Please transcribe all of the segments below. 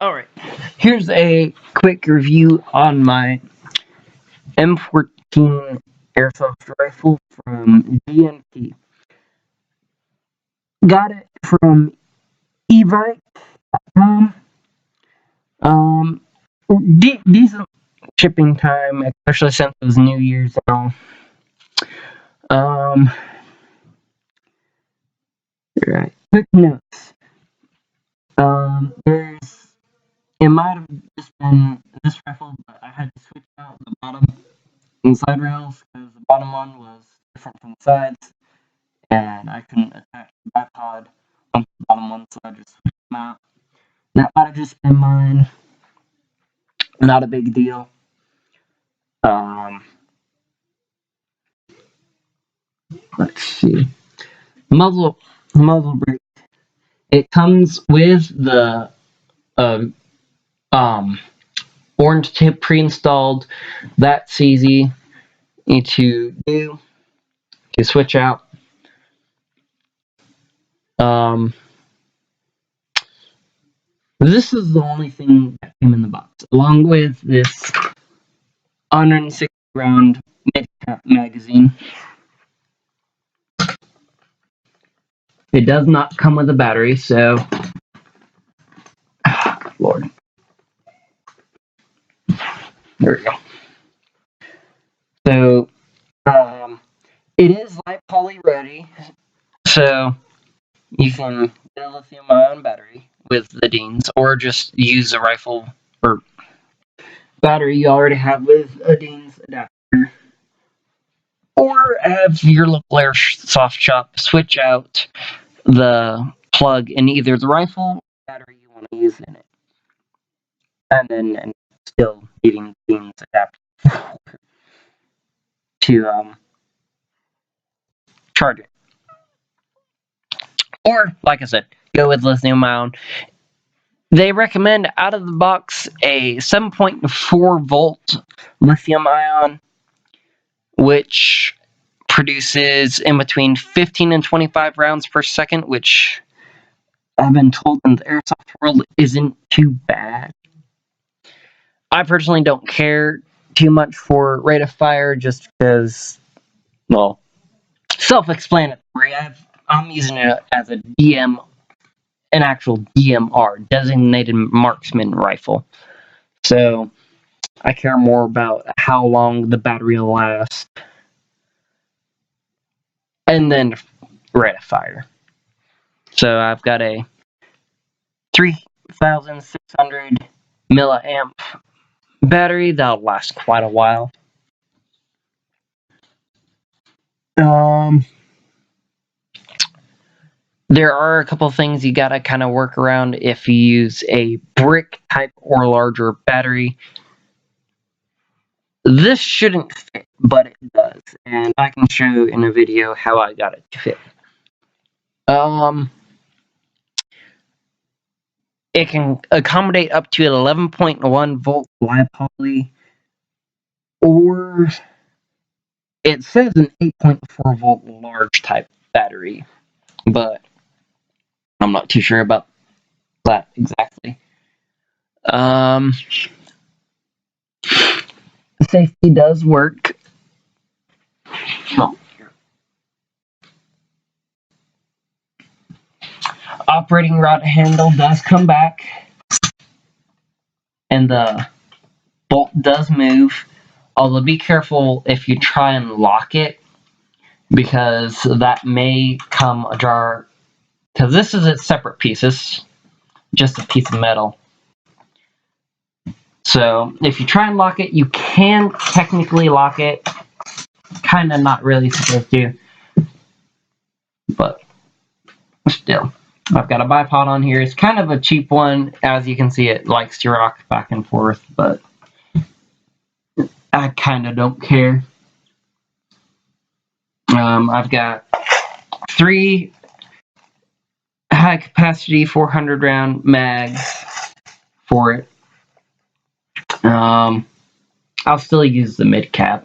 Alright, here's a quick review on my M14 Airsoft rifle from DMR. Got it from evike.com. Decent shipping time, especially since it was New Year's now. Right. Quick notes. It might have just been this rifle, but I had to switch out the bottom and side rails because the bottom one was different from the sides, and I couldn't attach the bipod on the bottom one, so I just switched them out. That might have just been mine. Not a big deal. Let's see. Muzzle brake. It comes with the orange tip pre-installed. That's easy to do. To switch out. This is the only thing that came in the box, along with this 160 round mid-cap magazine. It does not come with a battery, so Lord. There we go. So it is light poly ready, so you can get a lithium-ion battery with the Deans, or just use a rifle or battery you already have with a Dean's adapter, or have your local Airsoft shop switch out the plug in either the rifle or battery you want to use in it, and still needing Dean's adapter to charge it. Or, like I said, go with lithium-ion. They recommend out of the box a 7.4 volt lithium-ion, which produces in between 15 and 25 rounds per second, which I've been told in the airsoft world isn't too bad. I personally don't care too much for rate of fire, just because, well, self-explanatory. I'm using it as an actual DMR, designated marksman rifle. So I care more about how long the battery will last, and then rate of fire. So I've got a 3,600 milliamp battery that'll last quite a while. There are a couple things you gotta kind of work around if you use a brick type or larger battery. This shouldn't fit, but it does, and I can show you in a video how I got it to fit. It can accommodate up to an 11.1 volt live poly, or it says an 8.4 volt large type battery, but I'm not too sure about that exactly. Safety does work. Operating rod handle does come back, and the bolt does move. Although be careful if you try and lock it, because that may come ajar. Because this is its separate pieces, just a piece of metal. So if you try and lock it, you can technically lock it. Kind of not really supposed to, but still. I've got a bipod on here. It's kind of a cheap one. As you can see, it likes to rock back and forth, but I kind of don't care. I've got 3 high-capacity 400 round mags for it. I'll still use the mid-cap,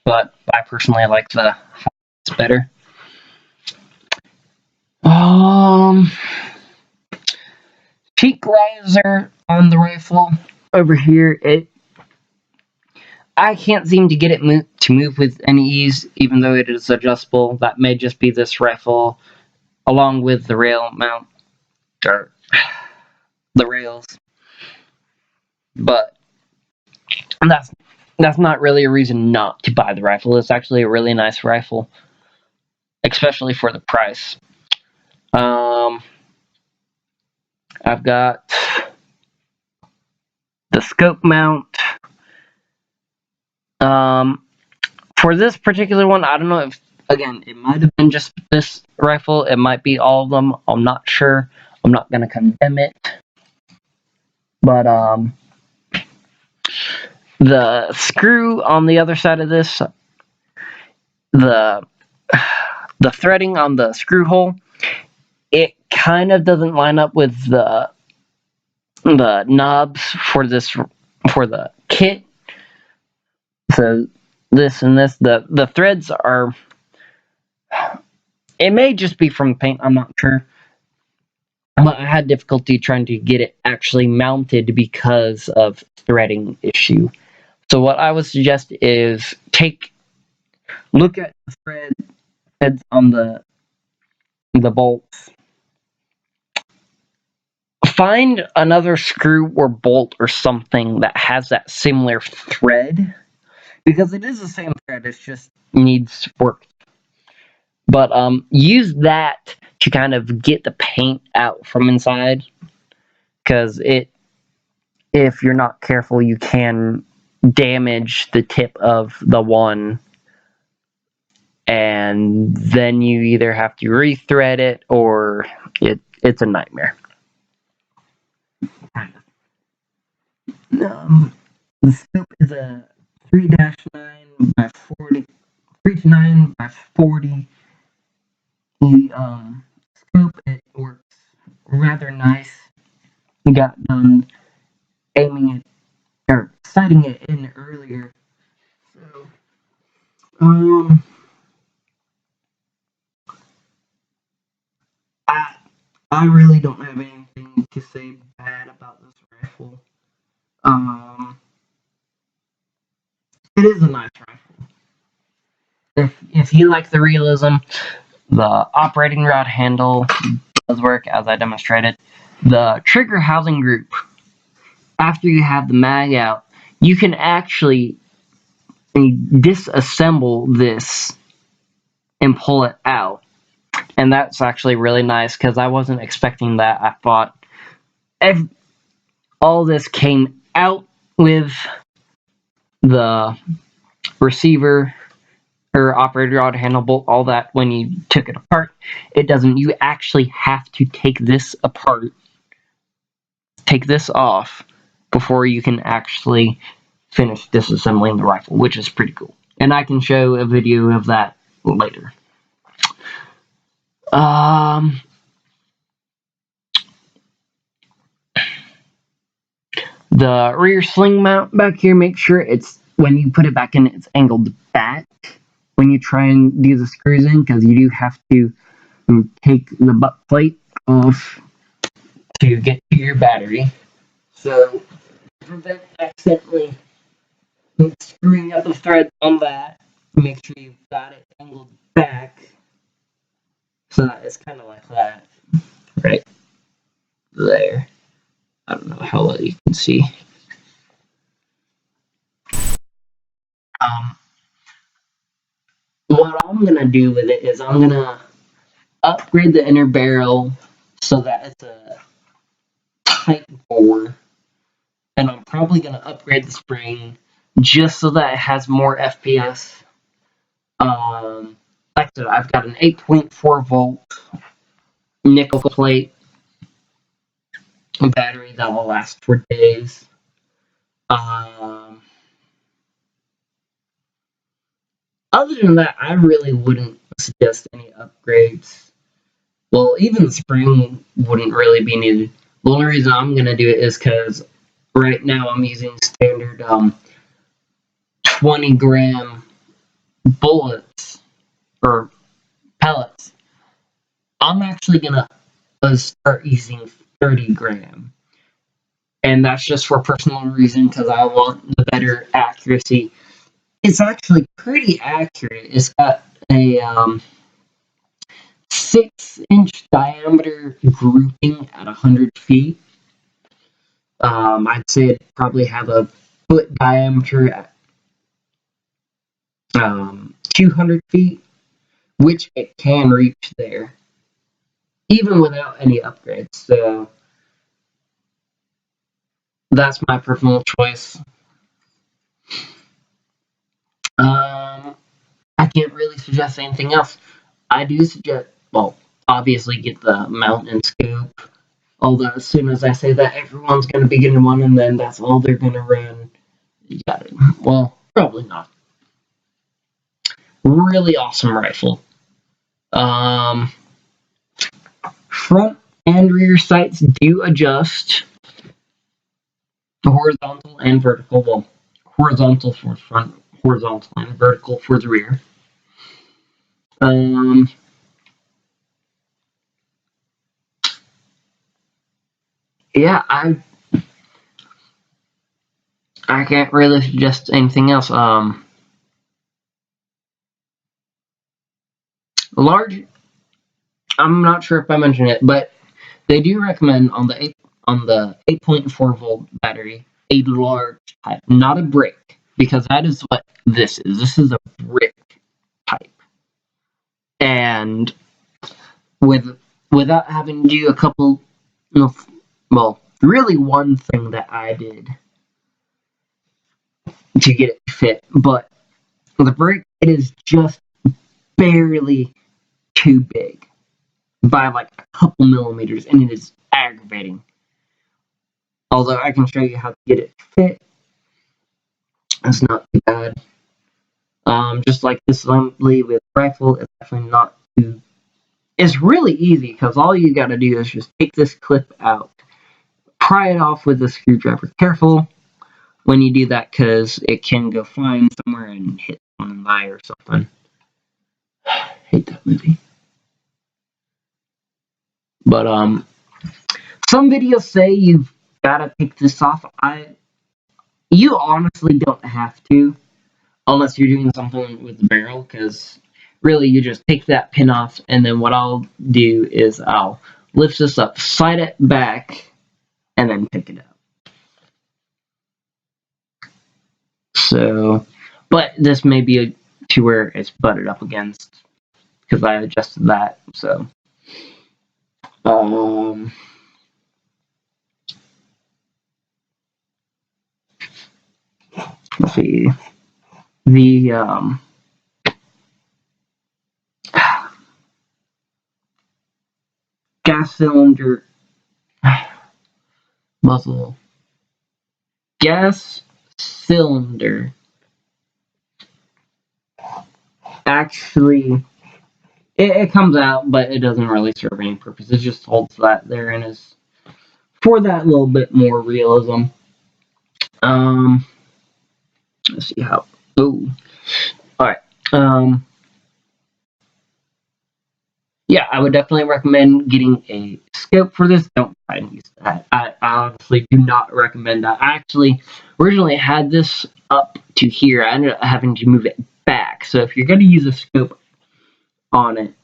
but I personally like the highs better. cheek riser on the rifle over here, I can't seem to get it to move with any ease, even though it is adjustable. That may just be this rifle, along with the rail mount, or the rails. But that's not really a reason not to buy the rifle. It's actually a really nice rifle, especially for the price. I've got the scope mount. For this particular one, I don't know if, again, it might have been just this rifle. It might be all of them. I'm not sure. I'm not going to condemn it. But, the screw on the other side of this, the threading on the screw hole, it kind of doesn't line up with the knobs for the kit. So this and this, the threads are, it may just be from paint, I'm not sure. But I had difficulty trying to get it actually mounted because of threading issue. So what I would suggest is look at the threads on the bolts. Find another screw or bolt or something that has that similar thread, because it is the same thread, it just needs work. But use that to kind of get the paint out from inside, because if you're not careful, you can damage the tip of the one, and then you either have to rethread it or it's a nightmare. The scope is a 3-9 by 40, 3-9 by 40. The scope, it works rather nice. We got done aiming it or sighting it in earlier. So, I really don't have anything to say bad about this rifle. It is a nice rifle. If you like the realism, the operating rod handle does work as I demonstrated. The trigger housing group, after you have the mag out, you can actually disassemble this and pull it out. And that's actually really nice, because I wasn't expecting that. I thought all this came out with the receiver or operator rod handle bolt, all that. When you took it apart, it doesn't. You actually have to take this apart, take this off, before you can actually finish disassembling the rifle, which is pretty cool. And I can show a video of that later. The rear sling mount back here, make sure when you put it back in, it's angled back when you try and do the screws in, because you do have to take the butt plate off to get to your battery. So, to prevent accidentally screwing up the threads on that, make sure you've got it angled back, so that it's kind of like that, right there. I don't know how well you can see. What I'm gonna do with it is I'm gonna upgrade the inner barrel so that it's a tight bore, and I'm probably gonna upgrade the spring just so that it has more FPS. Like I said, I've got an 8.4 volt nickel plate battery that will last for days. Other than that, I really wouldn't suggest any upgrades. Well, even the spring wouldn't really be needed. The only reason I'm going to do it is because right now I'm using standard 20-gram bullets or pellets. I'm actually going to start using 30 gram. And that's just for personal reason because I want the better accuracy. It's actually pretty accurate. It's got a 6-inch diameter grouping at 100 feet. I'd say it probably have a foot diameter at 200 feet, which it can reach there, even without any upgrades. So that's my personal choice. I can't really suggest anything else. I do suggest, well, obviously get the mountain scoop. Although as soon as I say that, everyone's going to be getting one, and then that's all they're going to run. You got it. Well, probably not. Really awesome rifle. Front and rear sights do adjust to horizontal and vertical. Well, horizontal for the front, horizontal and vertical for the rear. Yeah, I can't really suggest anything else. Large. I'm not sure if I mentioned it, but they do recommend on the 8.4 volt battery a large type, not a brick, because that is what this is. This is a brick type, and without having to do a couple, well, really one thing that I did to get it to fit, but the brick, it is just barely too big by like a couple millimeters, and it is aggravating. Although I can show you how to get it to fit. It's not too bad. Just like this assembly with rifle, it's actually not too. It's really easy because all you got to do is just take this clip out, pry it off with a screwdriver. Careful when you do that because it can go flying somewhere and hit someone in the eye or something. I hate that movie. But some videos say you've got to take this off. You honestly don't have to, unless you're doing something with the barrel, because really you just take that pin off, and then what I'll do is I'll lift this up, slide it back, and then pick it up. So, but this may be to where it's butted up against, because I adjusted that. So, let's see. The gas cylinder muzzle. Gas cylinder actually it comes out, but it doesn't really serve any purpose. It just holds that there and is for that little bit more realism. Let's see how. Oh, all right. Yeah, I would definitely recommend getting a scope for this. Don't try and use that. I honestly do not recommend that. I actually originally had this up to here. I ended up having to move it back. So if you're going to use a scope on it,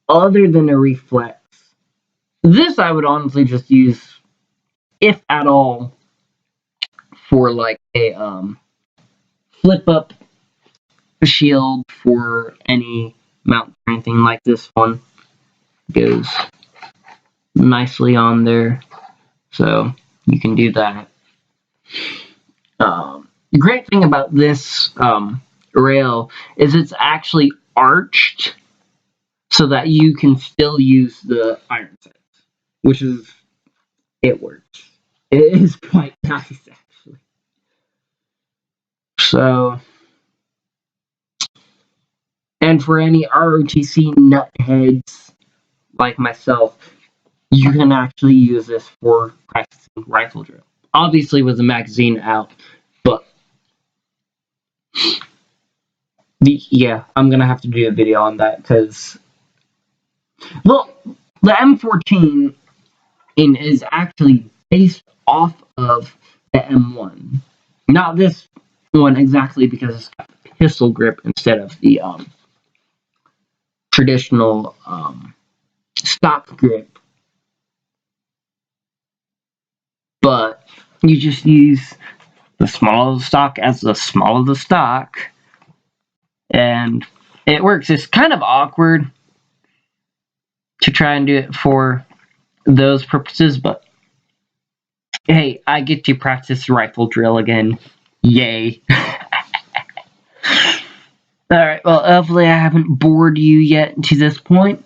other than a reflex, this I would honestly just use, if at all, for like a flip up shield for any mount or anything like this one. Goes nicely on there, so you can do that. The great thing about this rail is it's actually arched so that you can still use the iron sights, which is, it works. It is quite nice actually. So, and for any ROTC nutheads like myself, you can actually use this for practicing rifle drill. Obviously with the magazine out, but yeah, I'm gonna have to do a video on that because, well, the M14 and is actually based off of the M1. Not this one exactly, because it's got a pistol grip instead of the traditional stock grip. But you just use the small of the stock as the small of the stock, and it works. It's kind of awkward to try and do it for those purposes, but hey, I get to practice rifle drill again. Yay. Alright, well, hopefully I haven't bored you yet to this point.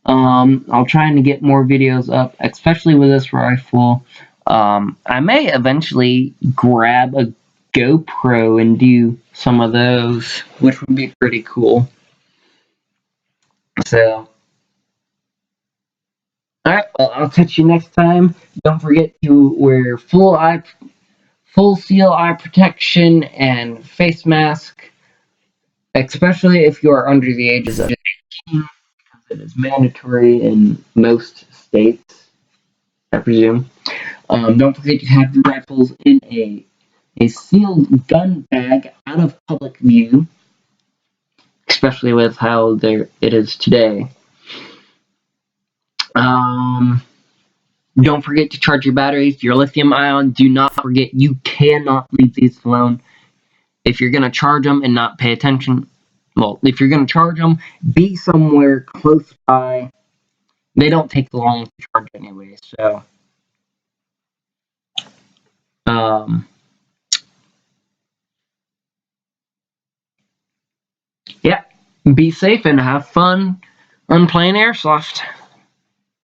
I'll try to get more videos up, especially with this rifle. I may eventually grab a GoPro and do some of those, which would be pretty cool. So, alright, well, I'll catch you next time. Don't forget to wear full seal eye protection and face mask, especially if you are under the ages of 18, because it is mandatory in most states, I presume. Don't forget to have your rifles in a sealed gun bag out of public view, especially with how it is today. Don't forget to charge your batteries, your lithium ion. Do not forget, you cannot leave these alone. If you're going to charge them and not pay attention, well, if you're going to charge them, be somewhere close by. They don't take long to charge anyway, so. Yeah, be safe and have fun on playing Airsoft.